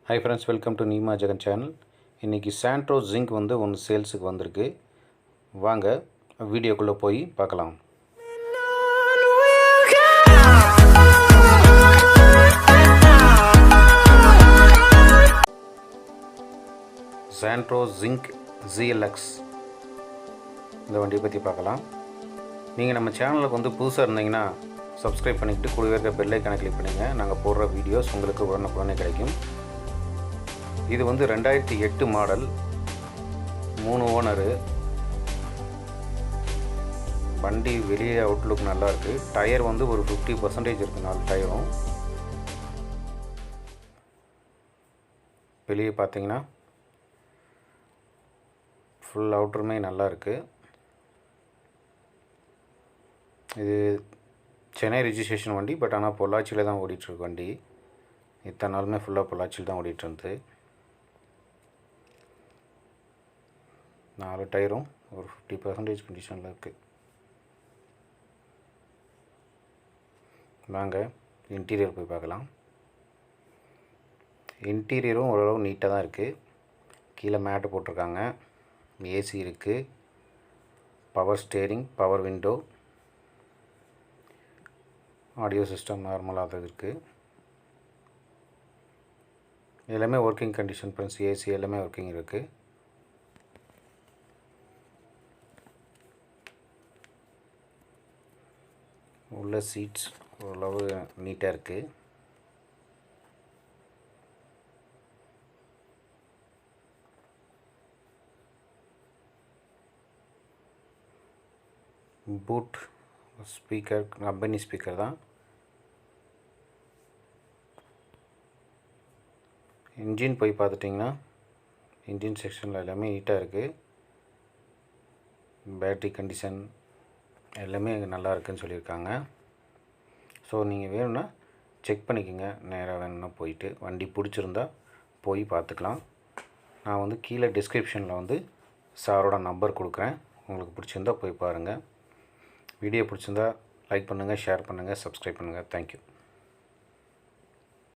Hi friends, welcome to Nima Jagan channel. இன்னைக்கு Santro Xing வந்து ஒன்று சேல்ஸுக்கு வந்திருக்கு. வாங்க வீடியோக்குள்ளே போய் பார்க்கலாம். Santro Xing ZLX இந்த வண்டியை பற்றி பார்க்கலாம். நீங்கள் நம்ம சேனலுக்கு வந்து புதுசாக இருந்தீங்கன்னா சப்ஸ்கிரைப் பண்ணிக்கிட்டு கூடவே இருக்க பெல் ஐக்கானை கிளிக் பண்ணுங்கள். நாங்கள் போடுற வீடியோஸ் உங்களுக்கு உடனுக்குடனே கிடைக்கும். இது வந்து 2008 மாடல், 3 ஓனரு. வண்டி வெளியே அவுட்லுக் நல்லா இருக்குது. டயர் வந்து ஒரு 50% இருக்குது, 4 டயரும். வெளியே பார்த்தீங்கன்னா ஃபுல் அவுட்டருமே நல்லா இருக்குது. இது சென்னை ரிஜிஸ்ட்ரேஷன் வண்டி, பட் ஆனால் பொள்ளாச்சியில் தான் ஓடிட்டுருக்கு வண்டி. இத்தனை நாளுமே ஃபுல்லாக பொள்ளாச்சியில் தான் ஓடிட்டுருந்து. 4 டயரும் ஒரு 50% கண்டிஷனில் இருக்குது. வாங்க இன்டீரியர் போய் பார்க்கலாம். இன்டீரியரும் ஓரளவு நீட்டாக தான் இருக்குது. கீழே மேட்டு போட்டிருக்காங்க, ஏசி இருக்குது, power steering, power window, audio system நார்மலாக தான் இருக்குது. எல்லாமே ஒர்க்கிங் கண்டிஷன் ஃப்ரெண்ட்ஸ். ஏசி எல்லாமே ஒர்க்கிங் இருக்குது. உள்ள சீட்ஸ் ஓரளவு நீட்டாக இருக்குது. பூட் ஸ்பீக்கர் கம்பெனி ஸ்பீக்கர் தான். இன்ஜின் போய் பார்த்துட்டிங்கன்னா இன்ஜின் செக்ஷனில் எல்லாமே நீட்டாக இருக்குது. பேட்ரி கண்டிஷன் எல்லாமே நல்லா இருக்குதுன்னு சொல்லியிருக்காங்க. ஸோ நீங்கள் வேணும்னா செக் பண்ணிக்கோங்க. நேராக வேணும்னா போயிட்டு வண்டி பிடிச்சிருந்தா போய் பார்த்துக்கலாம். நான் வந்து கீழே டிஸ்கிரிப்ஷனில் வந்து சாரோட நம்பர் கொடுக்குறேன். உங்களுக்கு பிடிச்சிருந்தா போய் பாருங்கள். வீடியோ பிடிச்சிருந்தா லைக் பண்ணுங்கள், ஷேர் பண்ணுங்கள், சப்ஸ்கிரைப் பண்ணுங்கள். தேங்க்யூ.